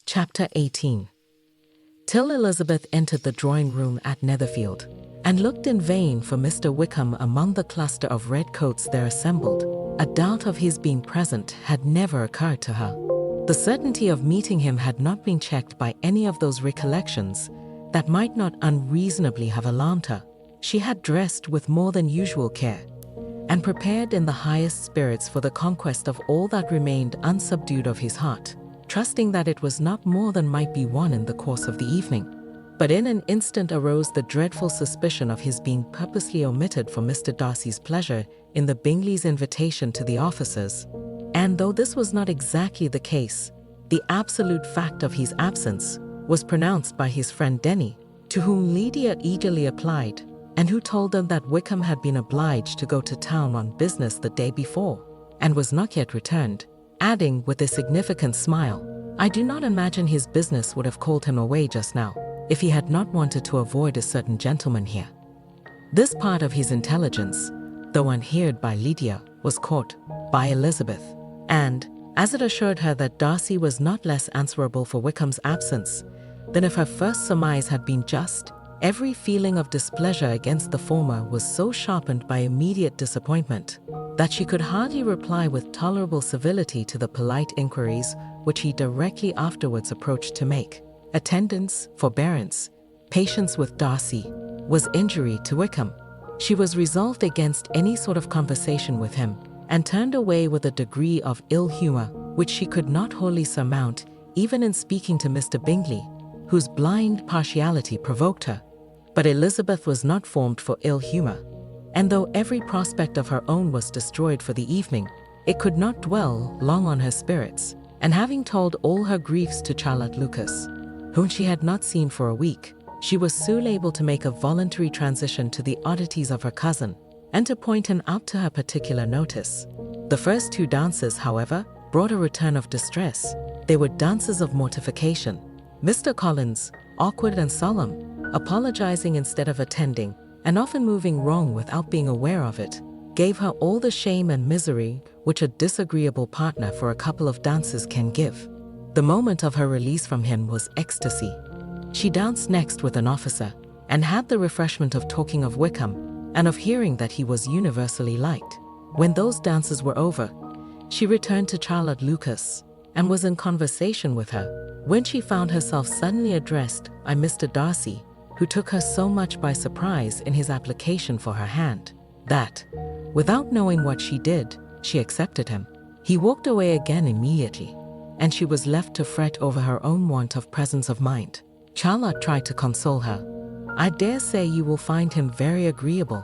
Chapter 18. Till Elizabeth entered the drawing room at Netherfield, and looked in vain for Mr. Wickham among the cluster of red coats there assembled, a doubt of his being present had never occurred to her. The certainty of meeting him had not been checked by any of those recollections that might not unreasonably have alarmed her. She had dressed with more than usual care, and prepared in the highest spirits for the conquest of all that remained unsubdued of his heart, trusting that it was not more than might be won in the course of the evening. But in an instant arose the dreadful suspicion of his being purposely omitted for Mr. Darcy's pleasure in the Bingleys' invitation to the officers, and though this was not exactly the case, the absolute fact of his absence was pronounced by his friend Denny, to whom Lydia eagerly applied, and who told them that Wickham had been obliged to go to town on business the day before, and was not yet returned, adding with a significant smile, "I do not imagine his business would have called him away just now, if he had not wanted to avoid a certain gentleman here." This part of his intelligence, though unheard by Lydia, was caught by Elizabeth, and, as it assured her that Darcy was not less answerable for Wickham's absence than if her first surmise had been just, every feeling of displeasure against the former was so sharpened by immediate disappointment that she could hardly reply with tolerable civility to the polite inquiries which he directly afterwards approached to make. Attendance, forbearance, patience with Darcy, was injury to Wickham. She was resolved against any sort of conversation with him, and turned away with a degree of ill humor which she could not wholly surmount even in speaking to Mr. Bingley, whose blind partiality provoked her. But Elizabeth was not formed for ill humor, and though every prospect of her own was destroyed for the evening, it could not dwell long on her spirits, and having told all her griefs to Charlotte Lucas, whom she had not seen for a week, she was soon able to make a voluntary transition to the oddities of her cousin, and to point him out to her particular notice. The first two dances, however, brought a return of distress. They were dances of mortification. Mr. Collins, awkward and solemn, apologizing instead of attending, and often moving wrong without being aware of it, gave her all the shame and misery which a disagreeable partner for a couple of dances can give. The moment of her release from him was ecstasy. She danced next with an officer, and had the refreshment of talking of Wickham, and of hearing that he was universally liked. When those dances were over, she returned to Charlotte Lucas, and was in conversation with her, when she found herself suddenly addressed by Mr. Darcy, who took her so much by surprise in his application for her hand, that, without knowing what she did, she accepted him. He walked away again immediately, and she was left to fret over her own want of presence of mind. Charlotte tried to console her. "I dare say you will find him very agreeable."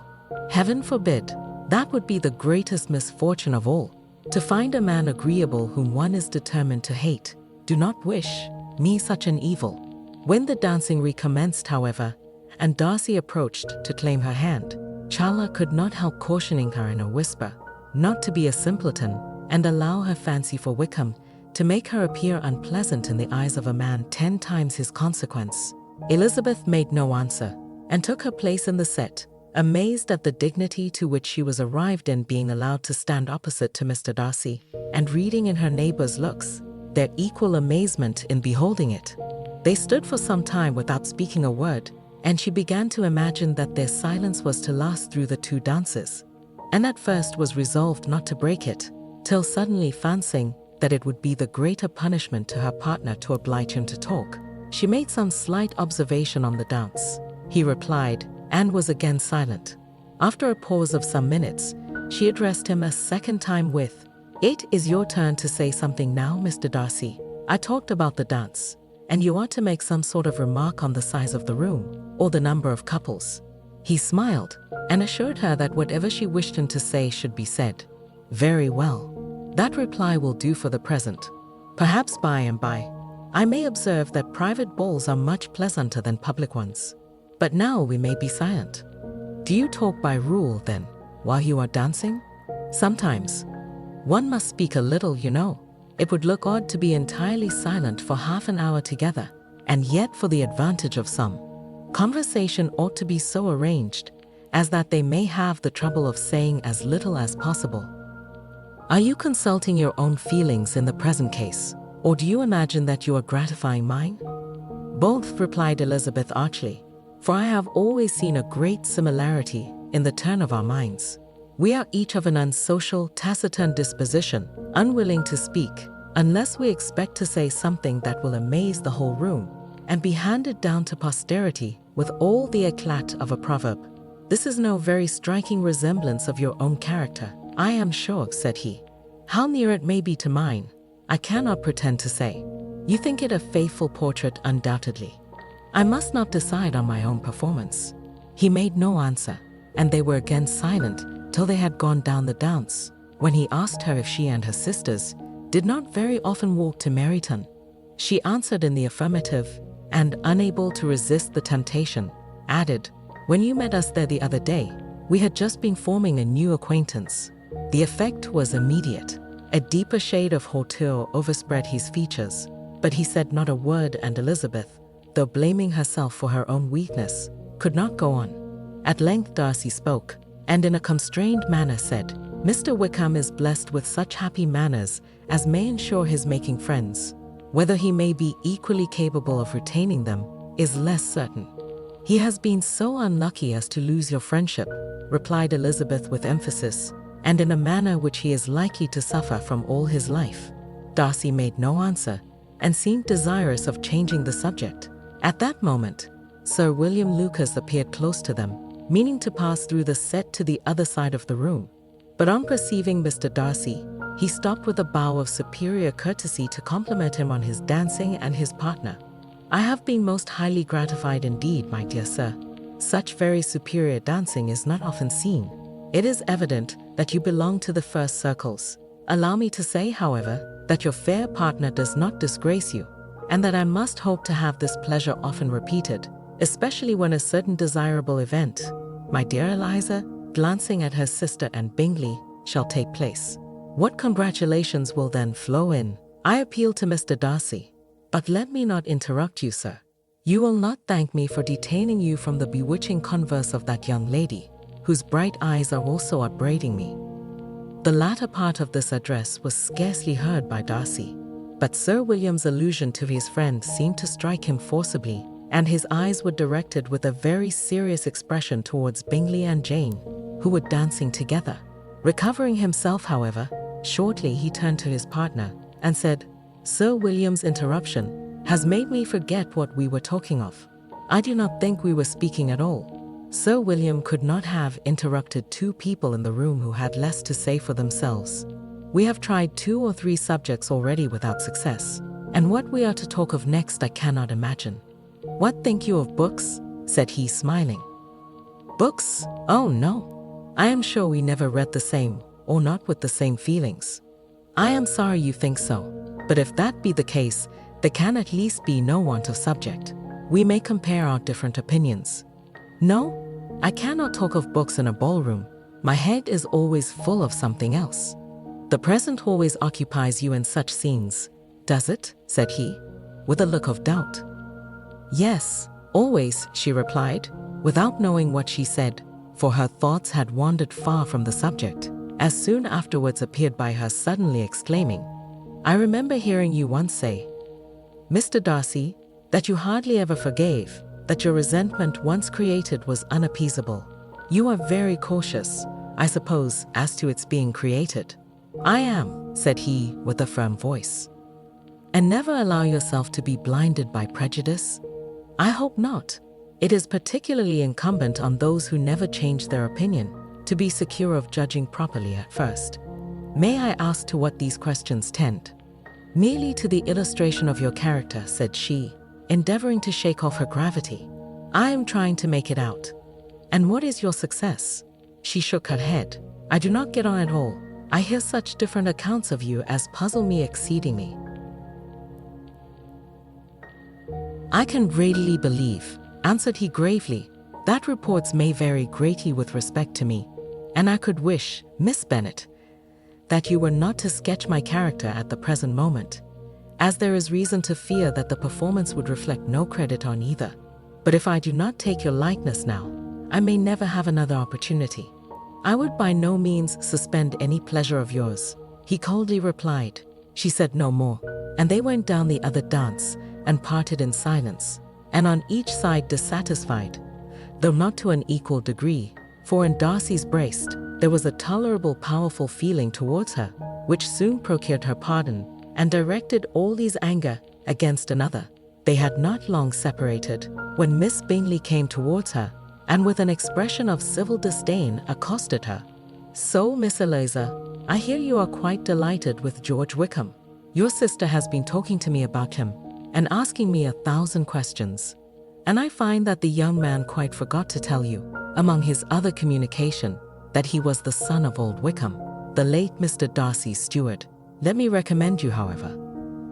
"Heaven forbid! That would be the greatest misfortune of all, to find a man agreeable whom one is determined to hate. Do not wish me such an evil." When the dancing recommenced, however, and Darcy approached to claim her hand, Charlotte could not help cautioning her in a whisper not to be a simpleton, and allow her fancy for Wickham to make her appear unpleasant in the eyes of a man 10 times his consequence. Elizabeth made no answer, and took her place in the set, amazed at the dignity to which she was arrived in being allowed to stand opposite to Mr. Darcy, and reading in her neighbors' looks their equal amazement in beholding it. They stood for some time without speaking a word, and she began to imagine that their silence was to last through the 2 dances, and at first was resolved not to break it, till suddenly fancying that it would be the greater punishment to her partner to oblige him to talk, she made some slight observation on the dance. He replied, and was again silent. After a pause of some minutes, she addressed him a second time with, "It is your turn to say something now, Mr. Darcy. I talked about the dance, and you ought to make some sort of remark on the size of the room, or the number of couples." He smiled, and assured her that whatever she wished him to say should be said. "Very well. That reply will do for the present. Perhaps by and by I may observe that private balls are much pleasanter than public ones. But now we may be silent." "Do you talk by rule, then, while you are dancing?" "Sometimes. One must speak a little, you know. It would look odd to be entirely silent for half an hour together, and yet for the advantage of some. Conversation ought to be so arranged as that they may have the trouble of saying as little as possible." "Are you consulting your own feelings in the present case, Or do you imagine that you are gratifying mine? Both, replied Elizabeth archly, for I have always seen a great similarity in the turn of our minds. We are each of an unsocial, taciturn disposition, unwilling to speak, unless we expect to say something that will amaze the whole room, and be handed down to posterity with all the eclat of a proverb. This is no very striking resemblance of your own character, I am sure, said he. How near it may be to mine, I cannot pretend to say. You think it a faithful portrait, undoubtedly. I must not decide on my own performance. He made no answer, and they were again silent till they had gone down the dance, when he asked her if she and her sisters did not very often walk to Meryton. She answered in the affirmative, and, unable to resist the temptation, added, when you met us there the other day, we had just been forming a new acquaintance. The effect was immediate. A deeper shade of hauteur overspread his features, but he said not a word, and Elizabeth, though blaming herself for her own weakness, could not go on. At length Darcy spoke, and in a constrained manner said, Mr. Wickham is blessed with such happy manners as may ensure his making friends. Whether he may be equally capable of retaining them is less certain. He has been so unlucky as to lose your friendship, replied Elizabeth with emphasis, and in a manner which he is likely to suffer from all his life. Darcy made no answer, and seemed desirous of changing the subject. At that moment, Sir William Lucas appeared close to them, meaning to pass through the set to the other side of the room. But on perceiving Mr. Darcy, he stopped with a bow of superior courtesy to compliment him on his dancing and his partner. I have been most highly gratified indeed, my dear sir. Such very superior dancing is not often seen. It is evident that you belong to the first circles. Allow me to say, however, that your fair partner does not disgrace you, and that I must hope to have this pleasure often repeated, especially when a certain desirable event, my dear Eliza, glancing at her sister and Bingley, shall take place. What congratulations will then flow in? I appeal to Mr. Darcy. But let me not interrupt you, sir. You will not thank me for detaining you from the bewitching converse of that young lady, whose bright eyes are also upbraiding me. The latter part of this address was scarcely heard by Darcy, but Sir William's allusion to his friend seemed to strike him forcibly, and his eyes were directed with a very serious expression towards Bingley and Jane, who were dancing together. Recovering himself, however, shortly he turned to his partner and said, Sir William's interruption has made me forget what we were talking of. I do not think we were speaking at all. Sir William could not have interrupted two people in the room who had less to say for themselves. We have tried 2 or 3 subjects already without success, and what we are to talk of next I cannot imagine. What think you of books? Said he, smiling. Books? Oh no. I am sure we never read the same, or not with the same feelings. I am sorry you think so, but if that be the case, there can at least be no want of subject. We may compare our different opinions. No, I cannot talk of books in a ballroom. My head is always full of something else. The present always occupies you in such scenes, does it? Said he, with a look of doubt. Yes, always, she replied, without knowing what she said, for her thoughts had wandered far from the subject, as soon afterwards appeared by her suddenly exclaiming, I remember hearing you once say, Mr. Darcy, that you hardly ever forgave, that your resentment once created was unappeasable. You are very cautious, I suppose, as to its being created. I am, said he with a firm voice. And never allow yourself to be blinded by prejudice? I hope not. It is particularly incumbent on those who never change their opinion to be secure of judging properly at first. May I ask to what these questions tend? Merely to the illustration of your character, said she, endeavoring to shake off her gravity. I am trying to make it out. And what is your success? She shook her head. I do not get on at all. I hear such different accounts of you as puzzle me exceedingly. I can readily believe, answered he gravely, that reports may vary greatly with respect to me, and I could wish, Miss Bennet, that you were not to sketch my character at the present moment, as there is reason to fear that the performance would reflect no credit on either. But if I do not take your likeness now, I may never have another opportunity. I would by no means suspend any pleasure of yours, he coldly replied. She said no more, and they went down the other dance and parted in silence, and on each side dissatisfied, though not to an equal degree, for in Darcy's breast there was a tolerable powerful feeling towards her, which soon procured her pardon, and directed all his anger against another. They had not long separated, when Miss Bingley came towards her, and with an expression of civil disdain accosted her. "So, Miss Eliza, I hear you are quite delighted with George Wickham. Your sister has been talking to me about him, and asking me 1,000 questions. And I find that the young man quite forgot to tell you, among his other communication, that he was the son of old Wickham, the late Mr. Darcy's steward. Let me recommend you, however,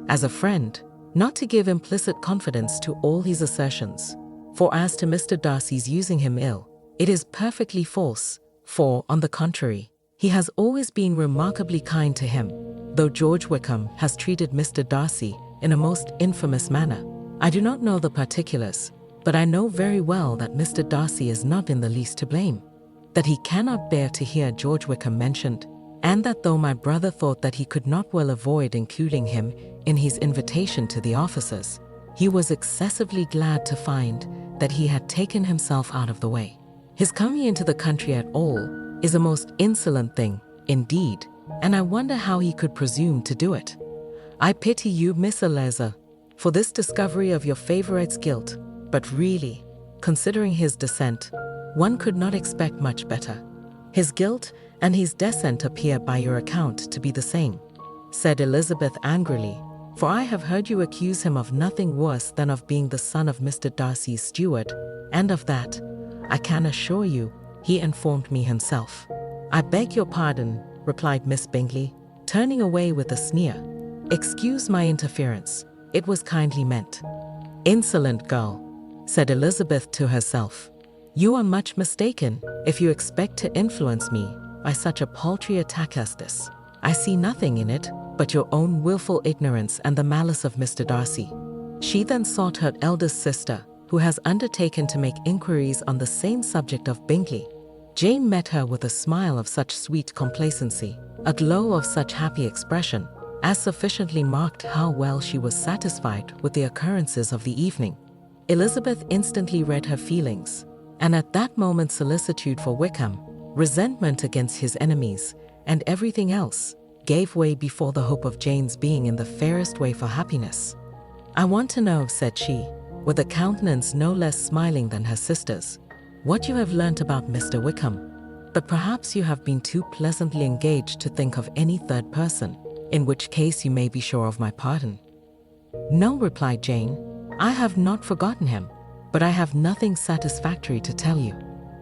as a friend, not to give implicit confidence to all his assertions. For as to Mr. Darcy's using him ill, it is perfectly false, for, on the contrary, he has always been remarkably kind to him, though George Wickham has treated Mr. Darcy in a most infamous manner. I do not know the particulars, but I know very well that Mr. Darcy is not in the least to blame, that he cannot bear to hear George Wickham mentioned, and that though my brother thought that he could not well avoid including him in his invitation to the officers, he was excessively glad to find that he had taken himself out of the way. His coming into the country at all is a most insolent thing, indeed, and I wonder how he could presume to do it. I pity you, Miss Eliza, for this discovery of your favourite's guilt, but really, considering his descent, one could not expect much better. His guilt and his descent appear by your account to be the same," said Elizabeth angrily, "for I have heard you accuse him of nothing worse than of being the son of Mr. Darcy's steward, and of that, I can assure you, he informed me himself." "I beg your pardon," replied Miss Bingley, turning away with a sneer. "Excuse my interference, it was kindly meant." "Insolent girl," said Elizabeth to herself. "You are much mistaken if you expect to influence me by such a paltry attack as this. I see nothing in it but your own wilful ignorance and the malice of Mr. Darcy." She then sought her eldest sister, who has undertaken to make inquiries on the same subject of Bingley. Jane met her with a smile of such sweet complacency, a glow of such happy expression, as sufficiently marked how well she was satisfied with the occurrences of the evening. Elizabeth instantly read her feelings, and at that moment solicitude for Wickham, resentment against his enemies, and everything else, gave way before the hope of Jane's being in the fairest way for happiness. "I want to know," said she, with a countenance no less smiling than her sister's, "what you have learnt about Mr. Wickham, but perhaps you have been too pleasantly engaged to think of any third person, in which case you may be sure of my pardon." "No," replied Jane, "I have not forgotten him, but I have nothing satisfactory to tell you.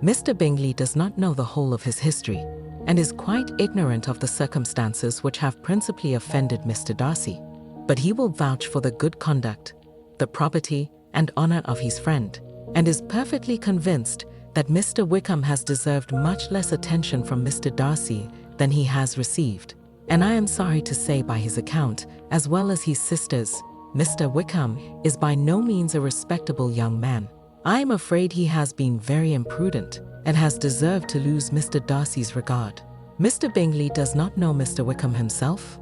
Mr. Bingley does not know the whole of his history, and is quite ignorant of the circumstances which have principally offended Mr. Darcy, but he will vouch for the good conduct, the property, and honour of his friend, and is perfectly convinced that Mr. Wickham has deserved much less attention from Mr. Darcy than he has received, and I am sorry to say by his account, as well as his sister's, Mr. Wickham is by no means a respectable young man. I am afraid he has been very imprudent, and has deserved to lose Mr. Darcy's regard." "Mr. Bingley does not know Mr. Wickham himself?"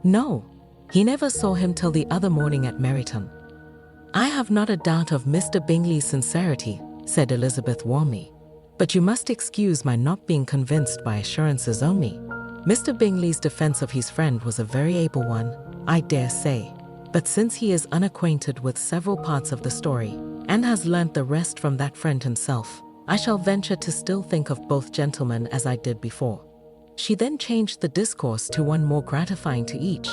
"No, he never saw him till the other morning at Meryton." "I have not a doubt of Mr. Bingley's sincerity," said Elizabeth warmly, "but you must excuse my not being convinced by assurances only. Mr. Bingley's defence of his friend was a very able one, I dare say, but since he is unacquainted with several parts of the story, and has learnt the rest from that friend himself, I shall venture to still think of both gentlemen as I did before." She then changed the discourse to one more gratifying to each,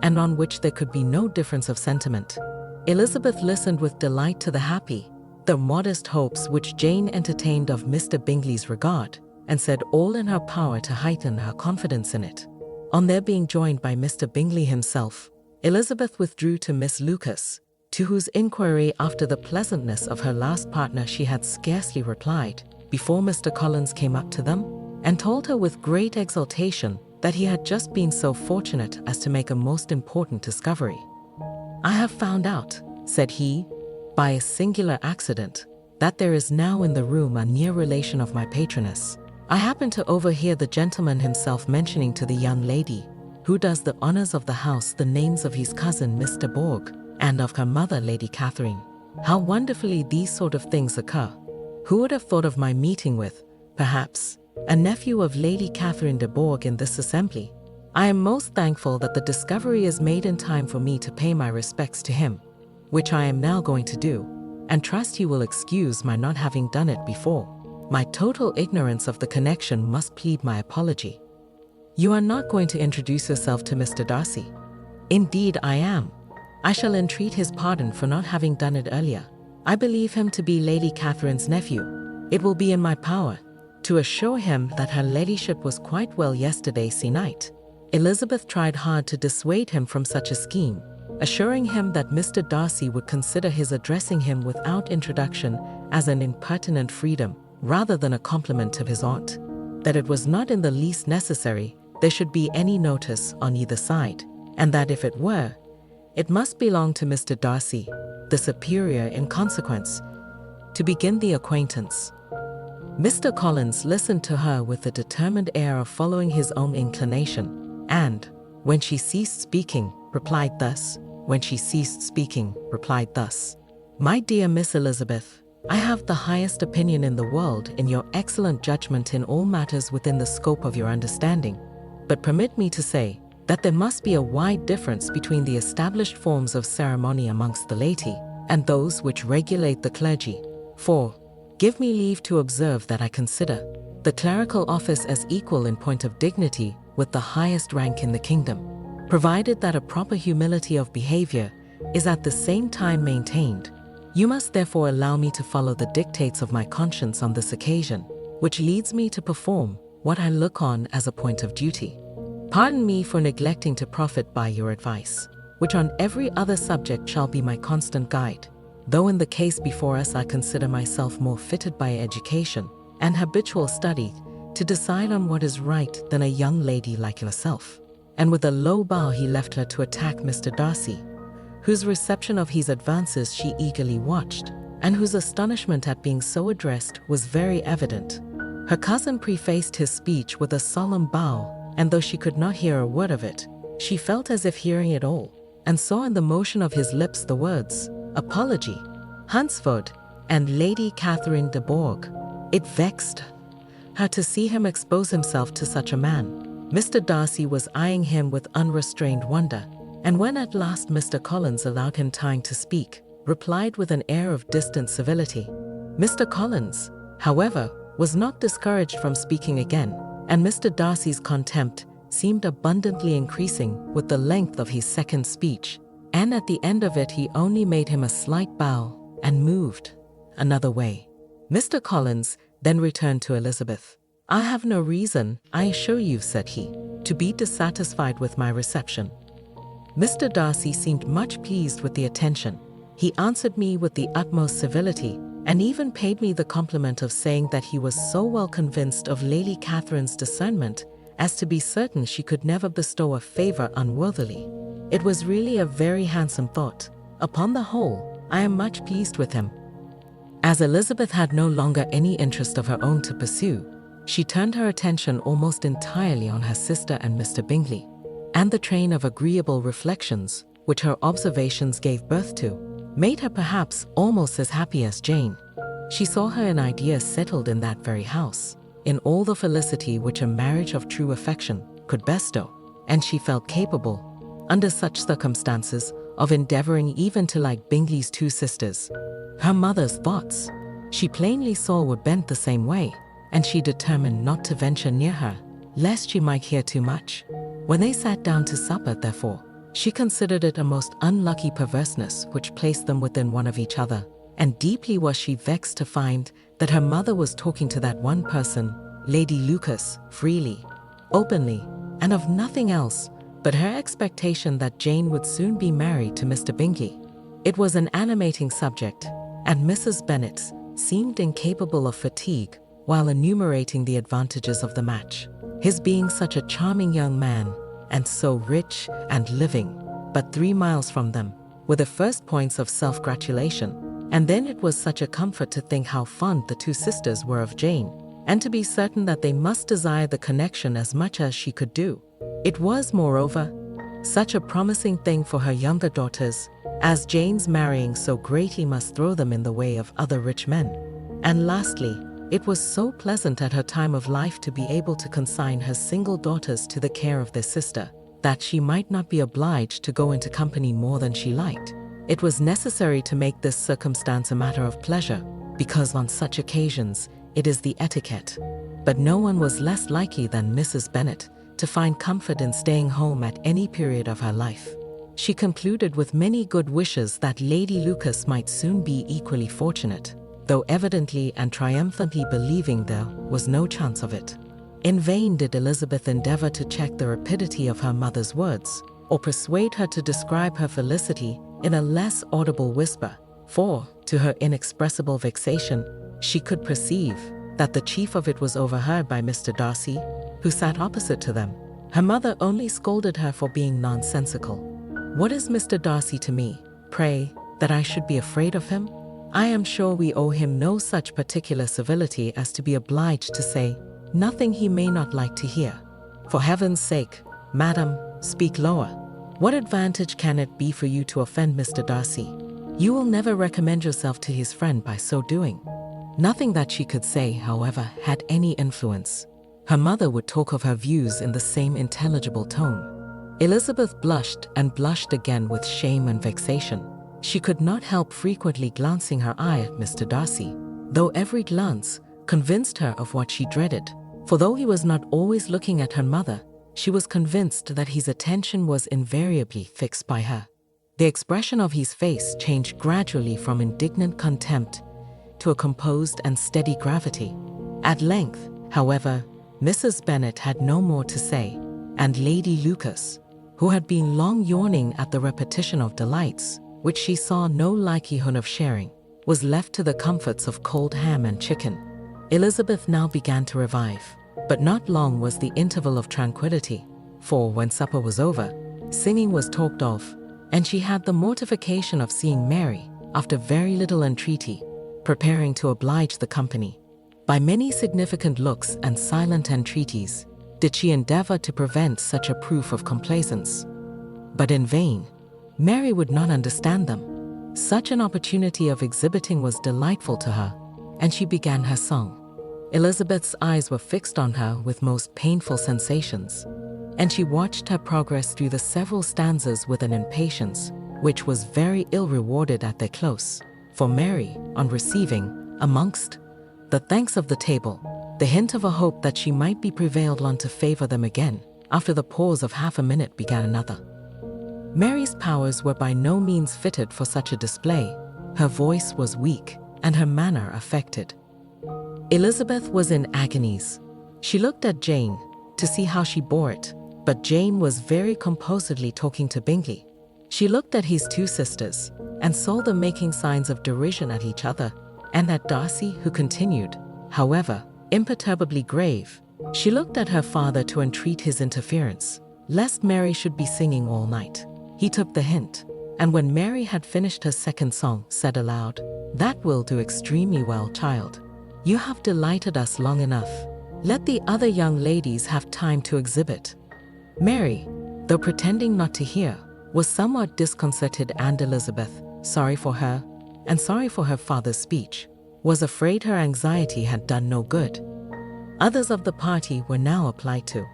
and on which there could be no difference of sentiment. Elizabeth listened with delight to the happy, though modest hopes which Jane entertained of Mr. Bingley's regard, and said all in her power to heighten her confidence in it. On their being joined by Mr. Bingley himself, Elizabeth withdrew to Miss Lucas, to whose inquiry after the pleasantness of her last partner she had scarcely replied, before Mr. Collins came up to them, and told her with great exultation that he had just been so fortunate as to make a most important discovery. "I have found out," said he, "by a singular accident, that there is now in the room a near relation of my patroness. I happened to overhear the gentleman himself mentioning to the young lady who does the honors of the house, the names of his cousin Mr. Borg, and of her mother Lady Catherine. How wonderfully these sort of things occur. Who would have thought of my meeting with, perhaps, a nephew of Lady Catherine de Bourgh in this assembly? I am most thankful that the discovery is made in time for me to pay my respects to him, which I am now going to do, and trust you will excuse my not having done it before. My total ignorance of the connection must plead my apology. You are not going to introduce yourself to Mr. Darcy? Indeed I am. I shall entreat his pardon for not having done it earlier. I believe him to be Lady Catherine's nephew. It will be in my power to assure him that her ladyship was quite well yesterday se'night. Elizabeth tried hard to dissuade him from such a scheme, assuring him that Mr. Darcy would consider his addressing him without introduction as an impertinent freedom rather than a compliment to his aunt, that it was not in the least necessary there should be any notice on either side, and that if it were, it must belong to Mr. Darcy, the superior in consequence, to begin the acquaintance. Mr. Collins listened to her with the determined air of following his own inclination, and, when she ceased speaking, replied thus. My dear Miss Elizabeth, I have the highest opinion in the world in your excellent judgment in all matters within the scope of your understanding, but permit me to say that there must be a wide difference between the established forms of ceremony amongst the laity and those which regulate the clergy. For, give me leave to observe that I consider the clerical office as equal in point of dignity with the highest rank in the kingdom, provided that a proper humility of behavior is at the same time maintained. You must therefore allow me to follow the dictates of my conscience on this occasion, which leads me to perform what I look on as a point of duty. Pardon me for neglecting to profit by your advice, which on every other subject shall be my constant guide, though in the case before us I consider myself more fitted by education and habitual study to decide on what is right than a young lady like yourself. And with a low bow he left her to attack Mr. Darcy, whose reception of his advances she eagerly watched, and whose astonishment at being so addressed was very evident. Her cousin prefaced his speech with a solemn bow, and though she could not hear a word of it, she felt as if hearing it all, and saw in the motion of his lips the words, apology, Hunsford, and Lady Catherine de Bourgh. It vexed her to see him expose himself to such a man. Mr. Darcy was eyeing him with unrestrained wonder, and when at last Mr. Collins allowed him time to speak, replied with an air of distant civility. Mr. Collins, however, was not discouraged from speaking again, and Mr. Darcy's contempt seemed abundantly increasing with the length of his second speech, and at the end of it he only made him a slight bow and moved another way. Mr. Collins then returned to Elizabeth. I have no reason, I assure you, said he, to be dissatisfied with my reception. Mr. Darcy seemed much pleased with the attention. He answered me with the utmost civility, and even paid me the compliment of saying that he was so well convinced of Lady Catherine's discernment as to be certain she could never bestow a favor unworthily. It was really a very handsome thought. Upon the whole, I am much pleased with him. As Elizabeth had no longer any interest of her own to pursue, she turned her attention almost entirely on her sister and Mr. Bingley, and the train of agreeable reflections which her observations gave birth to made her perhaps almost as happy as Jane. She saw her in ideas settled in that very house, in all the felicity which a marriage of true affection could bestow, and she felt capable, under such circumstances, of endeavoring even to like Bingley's two sisters. Her mother's thoughts, she plainly saw, were bent the same way, and she determined not to venture near her, lest she might hear too much. When they sat down to supper, therefore, she considered it a most unlucky perverseness which placed them within one of each other, and deeply was she vexed to find that her mother was talking to that one person, Lady Lucas, freely, openly, and of nothing else but her expectation that Jane would soon be married to Mr. Bingley. It was an animating subject, and Mrs. Bennet seemed incapable of fatigue while enumerating the advantages of the match. His being such a charming young man, and so rich and living, but 3 miles from them, were the first points of self-gratulation, and then it was such a comfort to think how fond the two sisters were of Jane, and to be certain that they must desire the connection as much as she could do. It was, moreover, such a promising thing for her younger daughters, as Jane's marrying so greatly must throw them in the way of other rich men. And lastly, it was so pleasant at her time of life to be able to consign her single daughters to the care of their sister, that she might not be obliged to go into company more than she liked. It was necessary to make this circumstance a matter of pleasure, because on such occasions it is the etiquette. But no one was less likely than Mrs. Bennet to find comfort in staying home at any period of her life. She concluded with many good wishes that Lady Lucas might soon be equally fortunate, though evidently and triumphantly believing there was no chance of it. In vain did Elizabeth endeavor to check the rapidity of her mother's words, or persuade her to describe her felicity in a less audible whisper, for, to her inexpressible vexation, she could perceive that the chief of it was overheard by Mr. Darcy, who sat opposite to them. Her mother only scolded her for being nonsensical. "What is Mr. Darcy to me, pray, that I should be afraid of him? I am sure we owe him no such particular civility as to be obliged to say nothing he may not like to hear. For heaven's sake, madam, speak lower. What advantage can it be for you to offend Mr. Darcy? You will never recommend yourself to his friend by so doing." Nothing that she could say, however, had any influence. Her mother would talk of her views in the same intelligible tone. Elizabeth blushed and blushed again with shame and vexation. She could not help frequently glancing her eye at Mr. Darcy, though every glance convinced her of what she dreaded. For though he was not always looking at her mother, she was convinced that his attention was invariably fixed by her. The expression of his face changed gradually from indignant contempt to a composed and steady gravity. At length, however, Mrs. Bennet had no more to say, and Lady Lucas, who had been long yawning at the repetition of delights, which she saw no likelihood of sharing, was left to the comforts of cold ham and chicken. Elizabeth now began to revive, but not long was the interval of tranquility, for when supper was over, singing was talked of, and she had the mortification of seeing Mary, after very little entreaty, preparing to oblige the company. By many significant looks and silent entreaties did she endeavor to prevent such a proof of complaisance. But in vain. Mary would not understand them. Such an opportunity of exhibiting was delightful to her, and she began her song. Elizabeth's eyes were fixed on her with most painful sensations, and she watched her progress through the several stanzas with an impatience which was very ill rewarded at their close. For Mary, on receiving, amongst the thanks of the table, the hint of a hope that she might be prevailed on to favor them again, after the pause of half a minute began another. Mary's powers were by no means fitted for such a display. Her voice was weak, and her manner affected. Elizabeth was in agonies. She looked at Jane to see how she bore it, but Jane was very composedly talking to Bingley. She looked at his two sisters, and saw them making signs of derision at each other, and at Darcy, who continued, however, imperturbably grave. She looked at her father to entreat his interference, lest Mary should be singing all night. He took the hint, and when Mary had finished her second song, said aloud, "That will do extremely well, child. You have delighted us long enough. Let the other young ladies have time to exhibit." Mary, though pretending not to hear, was somewhat disconcerted, and Elizabeth, sorry for her, and sorry for her father's speech, was afraid her anxiety had done no good. Others of the party were now applied to.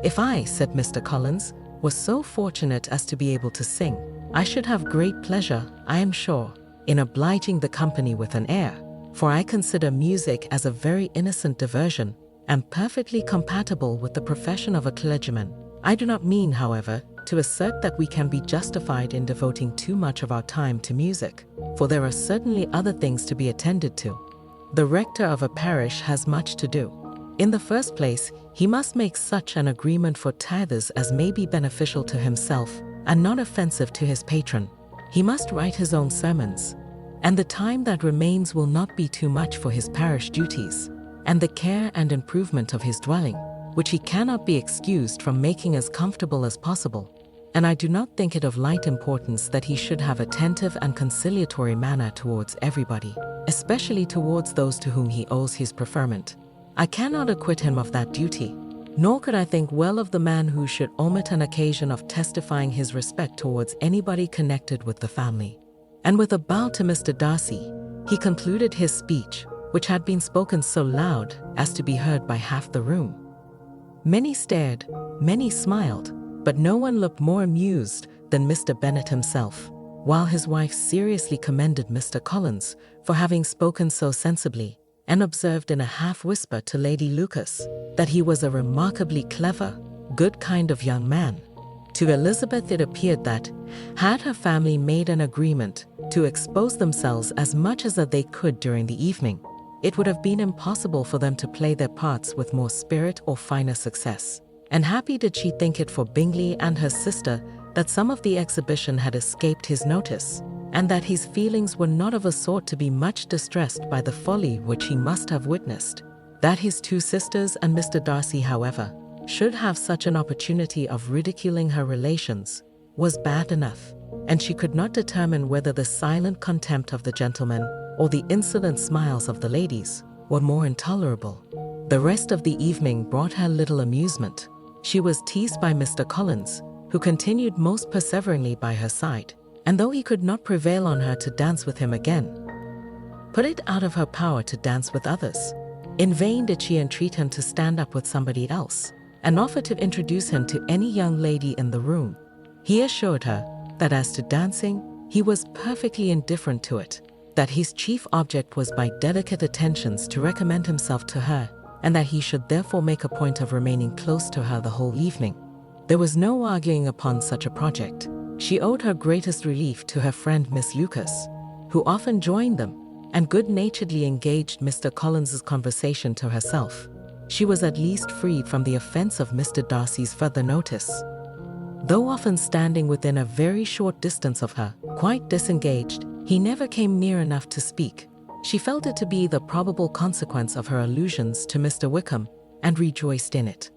"If I," said Mr. Collins, "was so fortunate as to be able to sing, I should have great pleasure, I am sure, in obliging the company with an air, for I consider music as a very innocent diversion, and perfectly compatible with the profession of a clergyman. I do not mean, however, to assert that we can be justified in devoting too much of our time to music, for there are certainly other things to be attended to. The rector of a parish has much to do. In the first place, he must make such an agreement for tithers as may be beneficial to himself and not offensive to his patron. He must write his own sermons, and the time that remains will not be too much for his parish duties, and the care and improvement of his dwelling, which he cannot be excused from making as comfortable as possible. And I do not think it of light importance that he should have attentive and conciliatory manner towards everybody, especially towards those to whom he owes his preferment. I cannot acquit him of that duty, Nor could I think well of the man who should omit an occasion of testifying his respect towards anybody connected with the family. And with a bow to Mr. Darcy, he concluded his speech, which had been spoken so loud as to be heard by half the room. Many stared, many smiled, but no one looked more amused than Mr. Bennet himself, while his wife seriously commended Mr. Collins for having spoken so sensibly, and observed in a half-whisper to Lady Lucas that he was a remarkably clever, good kind of young man. To Elizabeth it appeared that, had her family made an agreement to expose themselves as much as they could during the evening, it would have been impossible for them to play their parts with more spirit or finer success. And happy did she think it for Bingley and her sister that some of the exhibition had escaped his notice, and that his feelings were not of a sort to be much distressed by the folly which he must have witnessed. That his two sisters and Mr. Darcy, however, should have such an opportunity of ridiculing her relations was bad enough, and she could not determine whether the silent contempt of the gentlemen or the insolent smiles of the ladies were more intolerable. The rest of the evening brought her little amusement. She was teased by Mr. Collins, who continued most perseveringly by her side, and though he could not prevail on her to dance with him again, put it out of her power to dance with others. In vain did she entreat him to stand up with somebody else, and offer to introduce him to any young lady in the room. He assured her that as to dancing, he was perfectly indifferent to it, that his chief object was by delicate attentions to recommend himself to her, and that he should therefore make a point of remaining close to her the whole evening. There was no arguing upon such a project. She owed her greatest relief to her friend Miss Lucas, who often joined them, and good-naturedly engaged Mr. Collins's conversation to herself. She was at least freed from the offense of Mr. Darcy's further notice. Though often standing within a very short distance of her, quite disengaged, he never came near enough to speak. She felt it to be the probable consequence of her allusions to Mr. Wickham, and rejoiced in it.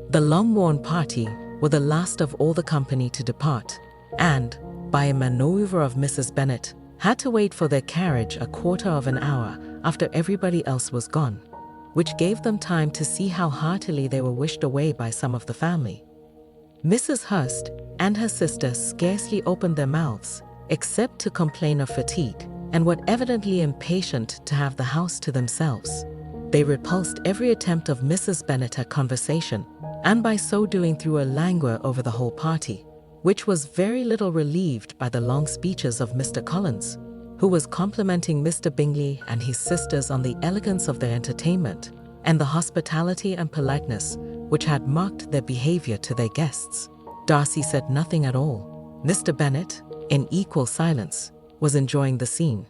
The long-worn party were the last of all the company to depart, and, by a manoeuvre of Mrs. Bennet, had to wait for their carriage a quarter of an hour after everybody else was gone, which gave them time to see how heartily they were wished away by some of the family. Mrs. Hurst and her sister scarcely opened their mouths, except to complain of fatigue, and were evidently impatient to have the house to themselves. They repulsed every attempt of Mrs. Bennet at conversation, and by so doing threw a languor over the whole party, which was very little relieved by the long speeches of Mr. Collins, who was complimenting Mr. Bingley and his sisters on the elegance of their entertainment, and the hospitality and politeness which had marked their behavior to their guests. Darcy said nothing at all. Mr. Bennet, in equal silence, was enjoying the scene.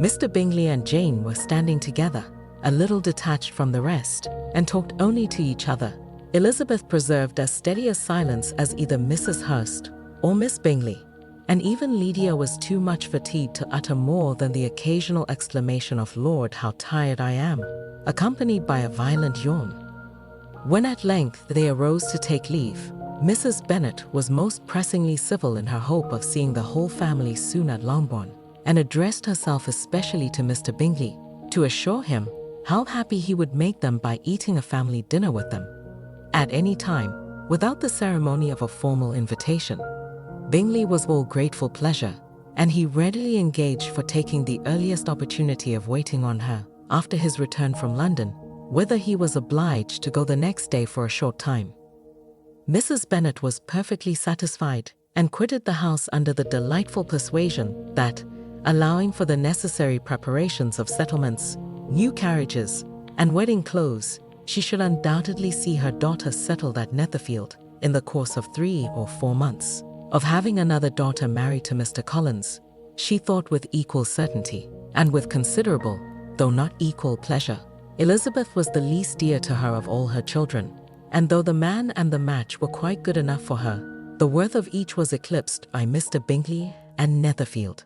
Mr. Bingley and Jane were standing together, a little detached from the rest, and talked only to each other. Elizabeth preserved as steady a silence as either Mrs. Hurst or Miss Bingley, and even Lydia was too much fatigued to utter more than the occasional exclamation of "Lord, how tired I am," accompanied by a violent yawn. When at length they arose to take leave, Mrs. Bennet was most pressingly civil in her hope of seeing the whole family soon at Longbourn, and addressed herself especially to Mr. Bingley, to assure him how happy he would make them by eating a family dinner with them, at any time, without the ceremony of a formal invitation. Bingley was all grateful pleasure, and he readily engaged for taking the earliest opportunity of waiting on her after his return from London, whither he was obliged to go the next day for a short time. Mrs. Bennet was perfectly satisfied, and quitted the house under the delightful persuasion that, allowing for the necessary preparations of settlements, new carriages, and wedding clothes, she should undoubtedly see her daughter settled at Netherfield in the course of 3 or 4 months. Of having another daughter married to Mr. Collins, she thought with equal certainty, and with considerable, though not equal pleasure. Elizabeth was the least dear to her of all her children, and though the man and the match were quite good enough for her, the worth of each was eclipsed by Mr. Bingley and Netherfield.